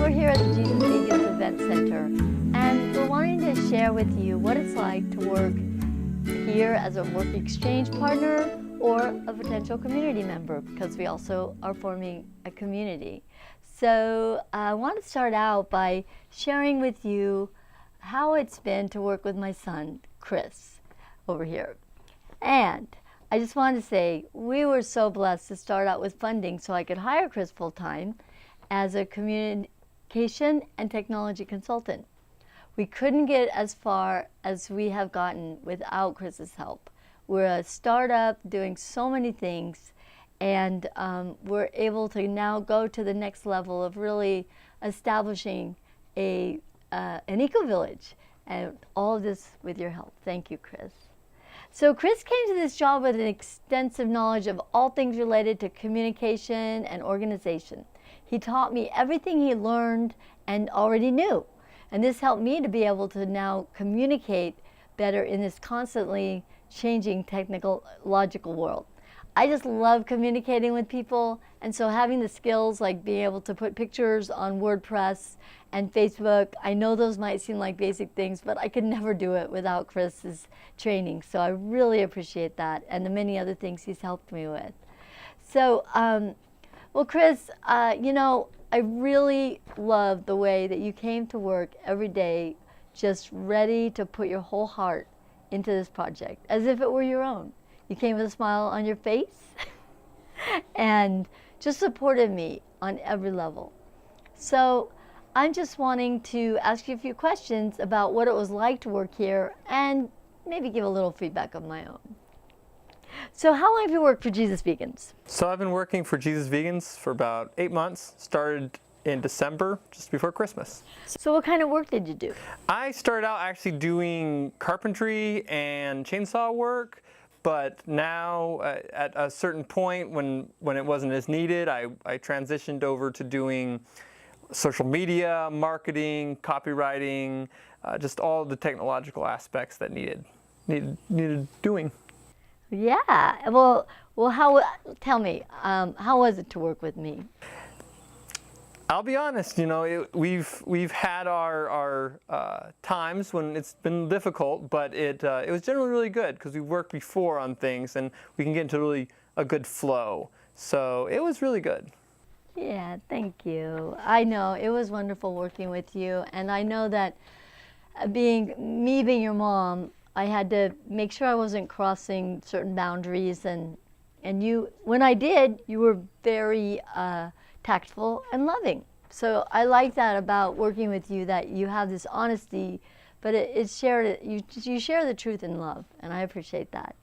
we're here at the Jesus Vegans Event Center, and we're wanting to share with you what it's like to work here as a work exchange partner or a potential community member, because we also are forming a community. So I want to start out by sharing with you how it's been to work with my son, Chris, over here. And I just wanted to say we were so blessed to start out with funding so I could hire Chris full-time as a communication and technology consultant. We couldn't get as far as we have gotten without Chris's help. We're a startup doing so many things, and we're able to now go to the next level of really establishing an Ecovillage, and all of this with your help. Thank you, Chris. So Chris came to this job with an extensive knowledge of all things related to communication and organization. He taught me everything he learned and already knew. And this helped me to be able to now communicate better in this constantly changing technological world. I just love communicating with people, and so having the skills like being able to put pictures on WordPress and Facebook, I know those might seem like basic things, but I could never do it without Chris's training. So I really appreciate that and the many other things he's helped me with. So, well, Chris, you know, I really love the way that you came to work every day just ready to put your whole heart into this project, as if it were your own. You came with a smile on your face and just supported me on every level. So I'm just wanting to ask you a few questions about what it was like to work here and maybe give a little feedback of my own. So how long have you worked for Jesus Vegans? So I've been working for Jesus Vegans for about 8 months, started in December, just before Christmas. So what kind of work did you do? I started out actually doing carpentry and chainsaw work, but now at a certain point when it wasn't as needed, I transitioned over to doing social media, marketing, copywriting, just all the technological aspects that needed doing. Yeah, well, tell me, how was it to work with me? I'll be honest, you know, we've had our times when it's been difficult, but it was generally really good because we've worked before on things and we can get into really a good flow. So it was really good. Yeah, thank you. I know it was wonderful working with you, and I know that being your mom, I had to make sure I wasn't crossing certain boundaries, and you, when I did, you were very tactful and loving. So I like that about working with you, that you have this honesty, but it's shared. You share the truth in love, and I appreciate that.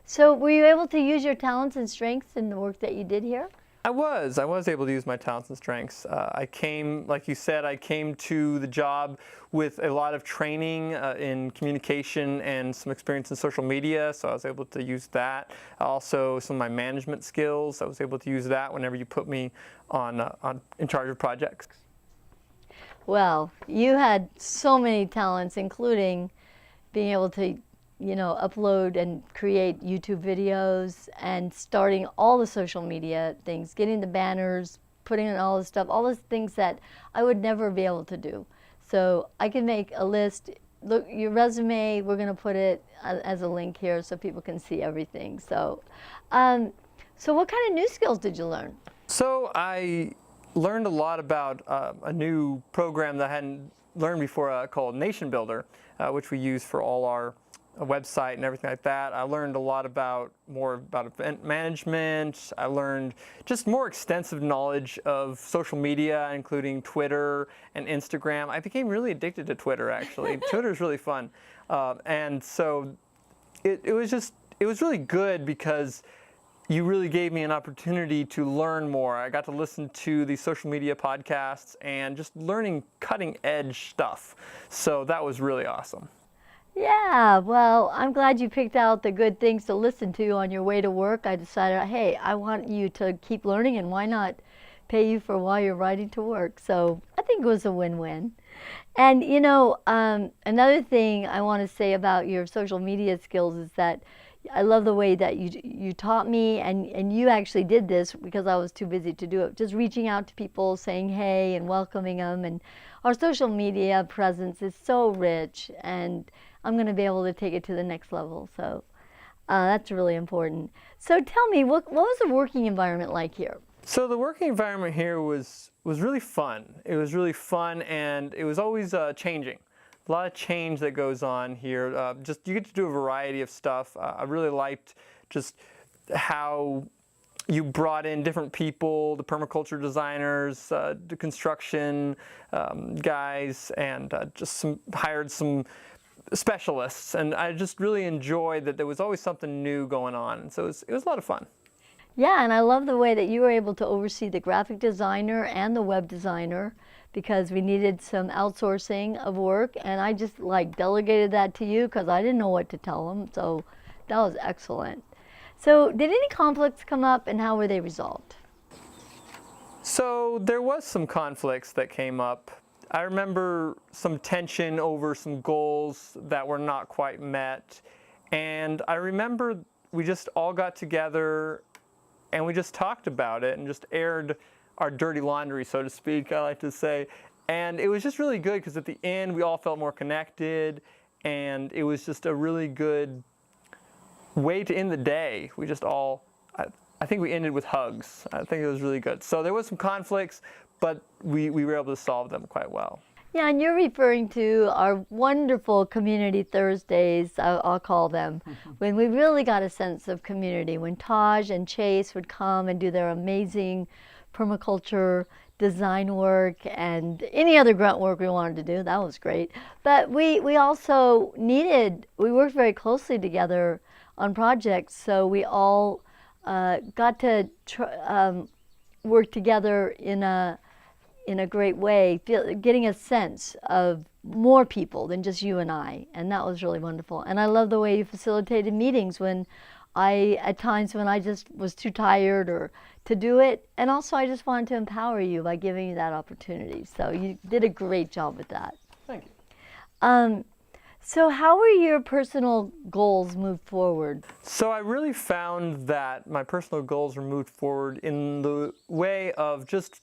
So were you able to use your talents and strengths in the work that you did here? I was able to use my talents and strengths. I came, like you said, I came to the job with a lot of training in communication and some experience in social media, so I was able to use that. Also, some of my management skills, I was able to use that whenever you put me in charge of projects. Well, you had so many talents, including being able to, you know, upload and create YouTube videos and starting all the social media things, getting the banners, putting in all the stuff, all those things that I would never be able to do. So I can make a list. Look, your resume, we're going to put it as a link here so people can see everything. So, so what kind of new skills did you learn? So I learned a lot about a new program that I hadn't learned before called Nation Builder, which we use for all our website and everything like that. I learned a lot more about event management. I learned just more extensive knowledge of social media, including Twitter and Instagram. I became really addicted to Twitter, actually. Twitter is really fun. And so it was really good because you really gave me an opportunity to learn more. I got to listen to these social media podcasts and just learning cutting edge stuff. So that was really awesome. Yeah, well, I'm glad you picked out the good things to listen to on your way to work. I decided, hey, I want you to keep learning, and why not pay you for while you're riding to work? So I think it was a win-win. And, you know, another thing I want to say about your social media skills is that I love the way that you taught me, and you actually did this because I was too busy to do it. Just reaching out to people, saying hey and welcoming them, and our social media presence is so rich, and I'm going to be able to take it to the next level. So that's really important. So tell me, what was the working environment like here? So the working environment here was really fun. It was really fun, and it was always changing. A lot of change that goes on here. Just you get to do a variety of stuff. I really liked just how you brought in different people, the permaculture designers, the construction guys, and just hired some specialists. And I just really enjoyed that there was always something new going on. And so it was a lot of fun. Yeah, and I love the way that you were able to oversee the graphic designer and the web designer, because we needed some outsourcing of work, and I just like delegated that to you because I didn't know what to tell them. So that was excellent. So did any conflicts come up, and how were they resolved? So there was some conflicts that came up. I remember some tension over some goals that were not quite met, and I remember we just all got together and we just talked about it and just aired our dirty laundry, so to speak, I like to say. And it was just really good because at the end we all felt more connected, and it was just a really good way to end the day. We just all, I think we ended with hugs. I think it was really good. So there was some conflicts, but we were able to solve them quite well. Yeah, and you're referring to our wonderful community Thursdays, I'll call them, when we really got a sense of community, when Taj and Chase would come and do their amazing permaculture design work and any other grunt work we wanted to do. That was great. But we also we worked very closely together on projects, so we all got to work together in a great way, getting a sense of more people than just you and I, and that was really wonderful. And I love the way you facilitated meetings at times when I just was too tired or to do it, and also I just wanted to empower you by giving you that opportunity. So you did a great job with that. Thank you. So how were your personal goals moved forward? So I really found that my personal goals were moved forward in the way of just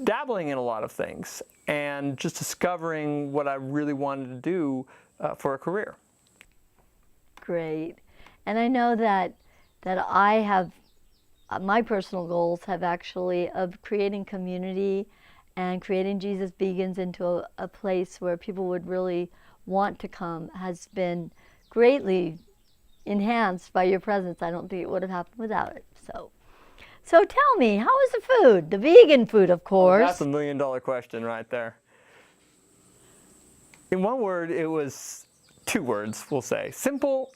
dabbling in a lot of things and just discovering what I really wanted to do for a career. Great. And I know that I have, my personal goals have actually of creating community and creating Jesus Vegans into a place where people would really want to come has been greatly enhanced by your presence. I don't think it would have happened without it. So tell me, how was the food? The vegan food, of course. That's $1 million question right there. In one word, it was 2 words, we'll say. Simple,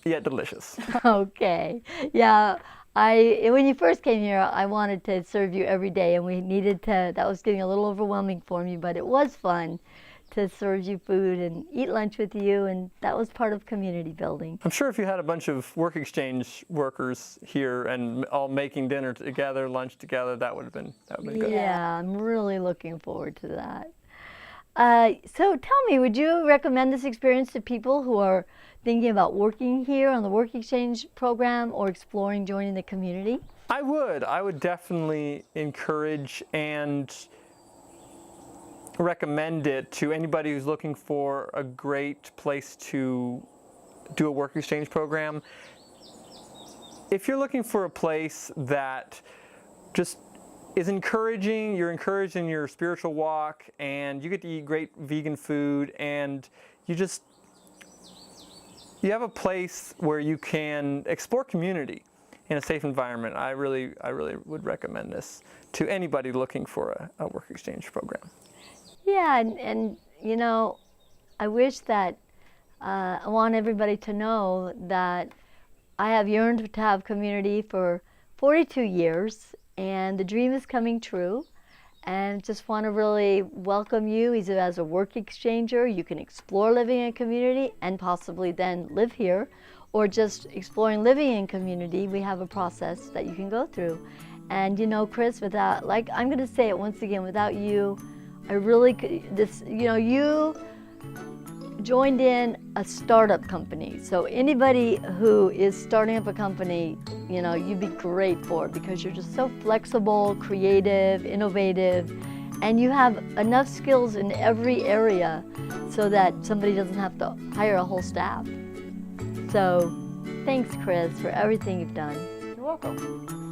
yet delicious. Okay. Yeah. When you first came here, I wanted to serve you every day, and we needed to, that was getting a little overwhelming for me, but it was fun to serve you food and eat lunch with you, and that was part of community building. I'm sure if you had a bunch of work exchange workers here and all making dinner together, lunch together, that would have been good. Yeah, I'm really looking forward to that. So tell me, would you recommend this experience to people who are thinking about working here on the work exchange program or exploring joining the community? I would definitely encourage and recommend it to anybody who's looking for a great place to do a work exchange program. If you're looking for a place that just is encouraging, you're encouraged in your spiritual walk, and you get to eat great vegan food, and you have a place where you can explore community in a safe environment, I really would recommend this to anybody looking for a work exchange program. Yeah, and you know, I wish that, I want everybody to know that I have yearned to have community for 42 years, and the dream is coming true, and just want to really welcome you either as a work exchanger. You can explore living in community and possibly then live here, or just exploring living in community. We have a process that you can go through. And you know, Chris, without, like, I'm going to say it once again, without you, I really could, you joined in a startup company. So anybody who is starting up a company, you know, you'd be great for, because you're just so flexible, creative, innovative, and you have enough skills in every area so that somebody doesn't have to hire a whole staff. So thanks, Chris, for everything you've done. You're welcome.